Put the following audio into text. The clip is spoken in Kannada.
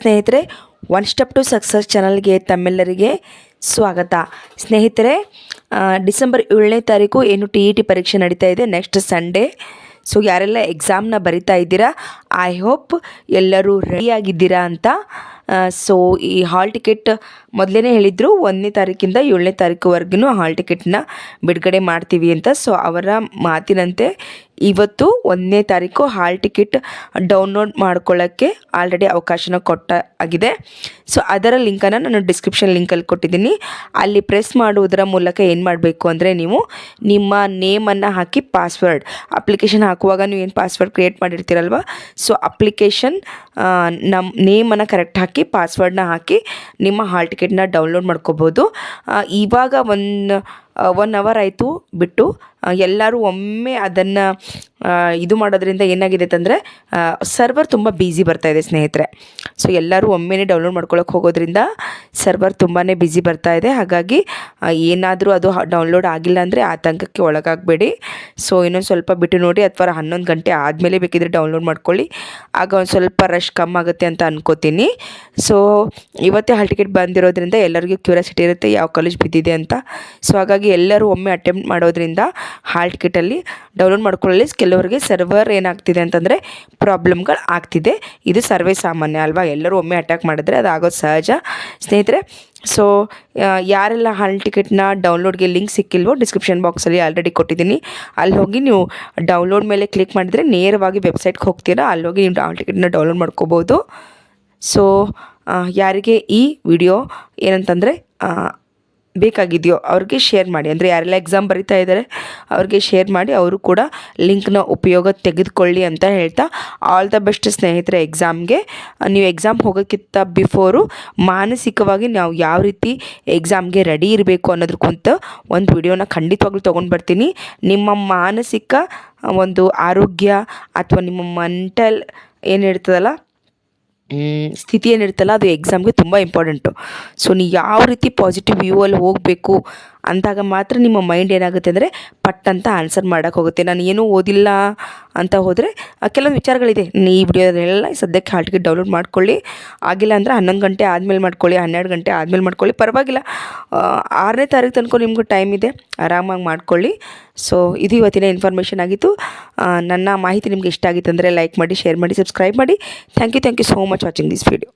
ಸ್ನೇಹಿತರೆ, ಒನ್ ಸ್ಟೆಪ್ ಟು ಸಕ್ಸಸ್ ಚಾನಲ್ಗೆ ತಮ್ಮೆಲ್ಲರಿಗೆ ಸ್ವಾಗತ. ಸ್ನೇಹಿತರೆ, ಡಿಸೆಂಬರ್ 7ನೇ ತಾರೀಕು ಏನು TET ಪರೀಕ್ಷೆ ನಡೀತಾ ಇದೆ, ನೆಕ್ಸ್ಟ್ ಸಂಡೇ. ಸೊ ಯಾರೆಲ್ಲ ಎಕ್ಸಾಮ್ನ ಬರಿತಾ ಇದ್ದೀರಾ, ಐ ಹೋಪ್ ಎಲ್ಲರೂ ರೆಡಿಯಾಗಿದ್ದೀರಾ ಅಂತ. ಸೊ ಈ ಹಾಲ್ ಟಿಕೆಟ್ ಮೊದಲೇ ಹೇಳಿದರು 1ನೇ ತಾರೀಕಿಂದ 7ನೇ ತಾರೀಕುವರೆಗೂ ಹಾಲ್ ಟಿಕೆಟ್ನ ಬಿಡುಗಡೆ ಮಾಡ್ತೀವಿ ಅಂತ. ಸೊ ಅವರ ಮಾತಿನಂತೆ ಇವತ್ತು 1ನೇ ತಾರೀಕು ಹಾಲ್ ಟಿಕೆಟ್ ಡೌನ್ಲೋಡ್ ಮಾಡ್ಕೊಳ್ಳೋಕ್ಕೆ ಆಲ್ರೆಡಿ ಅವಕಾಶನ ಆಗಿದೆ. ಸೊ ಅದರ ಲಿಂಕನ್ನು ನಾನು ಡಿಸ್ಕ್ರಿಪ್ಷನ್ ಲಿಂಕಲ್ಲಿ ಕೊಟ್ಟಿದ್ದೀನಿ. ಅಲ್ಲಿ ಪ್ರೆಸ್ ಮಾಡುವುದರ ಮೂಲಕ ಏನು ಮಾಡಬೇಕು ಅಂದರೆ, ನೀವು ನಿಮ್ಮ ನೇಮನ್ನು ಹಾಕಿ ಪಾಸ್ವರ್ಡ್, ಅಪ್ಲಿಕೇಶನ್ ಹಾಕುವಾಗ ನೀವು ಏನು ಪಾಸ್ವರ್ಡ್ ಕ್ರಿಯೇಟ್ ಮಾಡಿರ್ತೀರಲ್ವ, ಸೊ ಅಪ್ಲಿಕೇಶನ್ ನಮ್ಮ ನೇಮನ್ನು ಕರೆಕ್ಟ್ ಹಾಕಿ ಪಾಸ್ವರ್ಡ್ನ ಹಾಕಿ ನಿಮ್ಮ ಹಾಲ್ ಟಿಕೆಟ್ನ ಡೌನ್ಲೋಡ್ ಮಾಡ್ಕೋಬೋದು. ಇವಾಗ 1 ಅವರ್ ಆಯಿತು ಬಿಟ್ಟು, ಎಲ್ಲರೂ ಒಮ್ಮೆ ಅದನ್ನು ಇದು ಮಾಡೋದ್ರಿಂದ ಏನಾಗಿದೆ ಅಂತಂದರೆ ಸರ್ವರ್ ತುಂಬ ಬ್ಯುಸಿ ಬರ್ತಾಯಿದೆ ಸ್ನೇಹಿತರೆ. ಸೊ ಎಲ್ಲರೂ ಒಮ್ಮೆನೇ ಡೌನ್ಲೋಡ್ ಮಾಡ್ಕೊಳ್ಳೋಕೆ ಹೋಗೋದ್ರಿಂದ ಸರ್ವರ್ ತುಂಬಾ ಬ್ಯುಸಿ ಬರ್ತಾಯಿದೆ. ಹಾಗಾಗಿ ಏನಾದರೂ ಅದು ಡೌನ್ಲೋಡ್ ಆಗಿಲ್ಲ ಅಂದರೆ ಆತಂಕಕ್ಕೆ ಒಳಗಾಗಬೇಡಿ. ಸೊ ಇನ್ನೊಂದು ಸ್ವಲ್ಪ ಬಿಟ್ಟು ನೋಡಿ, ಅಥವಾ 11 ಗಂಟೆ ಆದಮೇಲೆ ಬೇಕಿದ್ರೆ ಡೌನ್ಲೋಡ್ ಮಾಡ್ಕೊಳ್ಳಿ. ಆಗ ಒಂದು ಸ್ವಲ್ಪ ರಶ್ ಕಮ್ಮಿ ಆಗುತ್ತೆ ಅಂತ ಅನ್ಕೋತೀನಿ. ಸೊ ಇವತ್ತೇ ಹಾಲ್ ಟಿಕೆಟ್ ಬಂದಿರೋದ್ರಿಂದ ಎಲ್ಲರಿಗೂ ಕ್ಯೂರಿಯಾಸಿಟಿ ಇರುತ್ತೆ ಯಾವ ಕಾಲೇಜ್ ಬಿದ್ದಿದೆ ಅಂತ. ಸೊ ಹಾಗಾಗಿ ಎಲ್ಲರೂ ಒಮ್ಮೆ ಅಟೆಂಪ್ಟ್ ಮಾಡೋದ್ರಿಂದ ಹಾಲ್ ಟಿಕೆಟಲ್ಲಿ ಡೌನ್ಲೋಡ್ ಮಾಡ್ಕೊಳ್ಳಿ. ಕೆಲವರಿಗೆ ಸರ್ವರ್ ಏನಾಗ್ತಿದೆ ಅಂತಂದರೆ ಪ್ರಾಬ್ಲಮ್ಗಳು ಆಗ್ತಿದೆ. ಇದು ಸರ್ವೇ ಸಾಮಾನ್ಯ ಅಲ್ವಾ, ಎಲ್ಲರೂ ಒಮ್ಮೆ ಅಟ್ಯಾಕ್ ಮಾಡಿದ್ರೆ ಅದು ಆಗೋದು ಸಹಜ ಸ್ನೇಹಿತರೆ. ಸೊ ಯಾರೆಲ್ಲ ಹಾಲ್ ಟಿಕೆಟ್ನ ಡೌನ್ಲೋಡ್ಗೆ ಲಿಂಕ್ ಸಿಕ್ಕಿಲ್ವೋ, ಡಿಸ್ಕ್ರಿಪ್ಷನ್ ಬಾಕ್ಸಲ್ಲಿ ಆಲ್ರೆಡಿ ಕೊಟ್ಟಿದ್ದೀನಿ. ಅಲ್ಲಿ ಹೋಗಿ ನೀವು ಡೌನ್ಲೋಡ್ ಮೇಲೆ ಕ್ಲಿಕ್ ಮಾಡಿದರೆ ನೇರವಾಗಿ ವೆಬ್ಸೈಟ್ಗೆ ಹೋಗ್ತೀರಾ, ಅಲ್ಲಿ ಹೋಗಿ ನೀವು ಹಾಲ್ ಟಿಕೆಟ್ನ ಡೌನ್ಲೋಡ್ ಮಾಡ್ಕೋಬೋದು. ಸೊ ಯಾರಿಗೆ ಈ ವಿಡಿಯೋ ಏನಂತಂದರೆ ಬೇಕಾಗಿದೆಯೋ ಅವ್ರಿಗೆ ಶೇರ್ ಮಾಡಿ, ಅಂದರೆ ಯಾರೆಲ್ಲ ಎಕ್ಸಾಮ್ ಬರಿತಾ ಇದ್ದಾರೆ ಅವ್ರಿಗೆ ಶೇರ್ ಮಾಡಿ, ಅವರು ಕೂಡ ಲಿಂಕ್ನ ಉಪಯೋಗ ತೆಗೆದುಕೊಳ್ಳಿ ಅಂತ ಹೇಳ್ತಾ, ಆಲ್ ದ ಬೆಸ್ಟ್ ಸ್ನೇಹಿತರೆ ಎಕ್ಸಾಮ್ಗೆ. ನೀವು ಎಕ್ಸಾಮ್ ಹೋಗೋಕ್ಕಿಂತ ಬಿಫೋರು ಮಾನಸಿಕವಾಗಿ ನಾವು ಯಾವ ರೀತಿ ಎಕ್ಸಾಮ್ಗೆ ರೆಡಿ ಇರಬೇಕು ಅನ್ನೋದಕ್ಕಂತ ಒಂದು ವಿಡಿಯೋನ ಖಂಡಿತವಾಗ್ಲೂ ತೊಗೊಂಡು ಬರ್ತೀನಿ. ನಿಮ್ಮ ಮಾನಸಿಕ ಒಂದು ಆರೋಗ್ಯ ಅಥವಾ ನಿಮ್ಮ ಮೆಂಟಲ್ ಏನಿರ್ತದಲ್ಲ ಸ್ಥಿತಿ ಏನಿರುತ್ತಲ್ಲ, ಅದು ಎಕ್ಸಾಮ್ಗೆ ತುಂಬ ಇಂಪಾರ್ಟೆಂಟು. ಸೊ ನೀವು ಯಾವ ರೀತಿ ಪಾಸಿಟಿವ್ ವ್ಯೂವಲ್ಲಿ ಹೋಗಬೇಕು ಅಂದಾಗ ಮಾತ್ರ ನಿಮ್ಮ ಮೈಂಡ್ ಏನಾಗುತ್ತೆ ಅಂದರೆ ಪಟ್ಟಂತ ಆನ್ಸರ್ ಮಾಡೋಕ್ಕೆ ಹೋಗುತ್ತೆ. ನಾನು ಏನೂ ಓದಿಲ್ಲ ಅಂತ ಹೋದರೆ ಕೆಲವೊಂದು ವಿಚಾರಗಳಿದೆ. ಈ ವಿಡಿಯೋದಲ್ಲೆಲ್ಲ ಸದ್ಯಕ್ಕೆ ಹಾಲ್ ಟಿಕೆಟ್ ಡೌನ್ಲೋಡ್ ಮಾಡ್ಕೊಳ್ಳಿ. ಆಗಿಲ್ಲ ಅಂದರೆ 11 ಗಂಟೆ ಆದಮೇಲೆ ಮಾಡ್ಕೊಳ್ಳಿ, 12 ಗಂಟೆ ಆದಮೇಲೆ ಮಾಡ್ಕೊಳ್ಳಿ, ಪರವಾಗಿಲ್ಲ. 6ನೇ ತಾರೀಕು ತನಕ ನಿಮಗೂ ಟೈಮ್ ಇದೆ, ಆರಾಮಾಗಿ ಮಾಡ್ಕೊಳ್ಳಿ. ಸೊ ಇದು ಇವತ್ತಿನ ಇನ್ಫಾರ್ಮೇಷನ್ ಆಗಿತ್ತು. ನನ್ನ ಮಾಹಿತಿ ನಿಮಗೆ ಇಷ್ಟ ಆಗಿತ್ತು ಅಂದರೆ ಲೈಕ್ ಮಾಡಿ, ಶೇರ್ ಮಾಡಿ, ಸಬ್ಸ್ಕ್ರೈಬ್ ಮಾಡಿ. Thank you so much watching this video.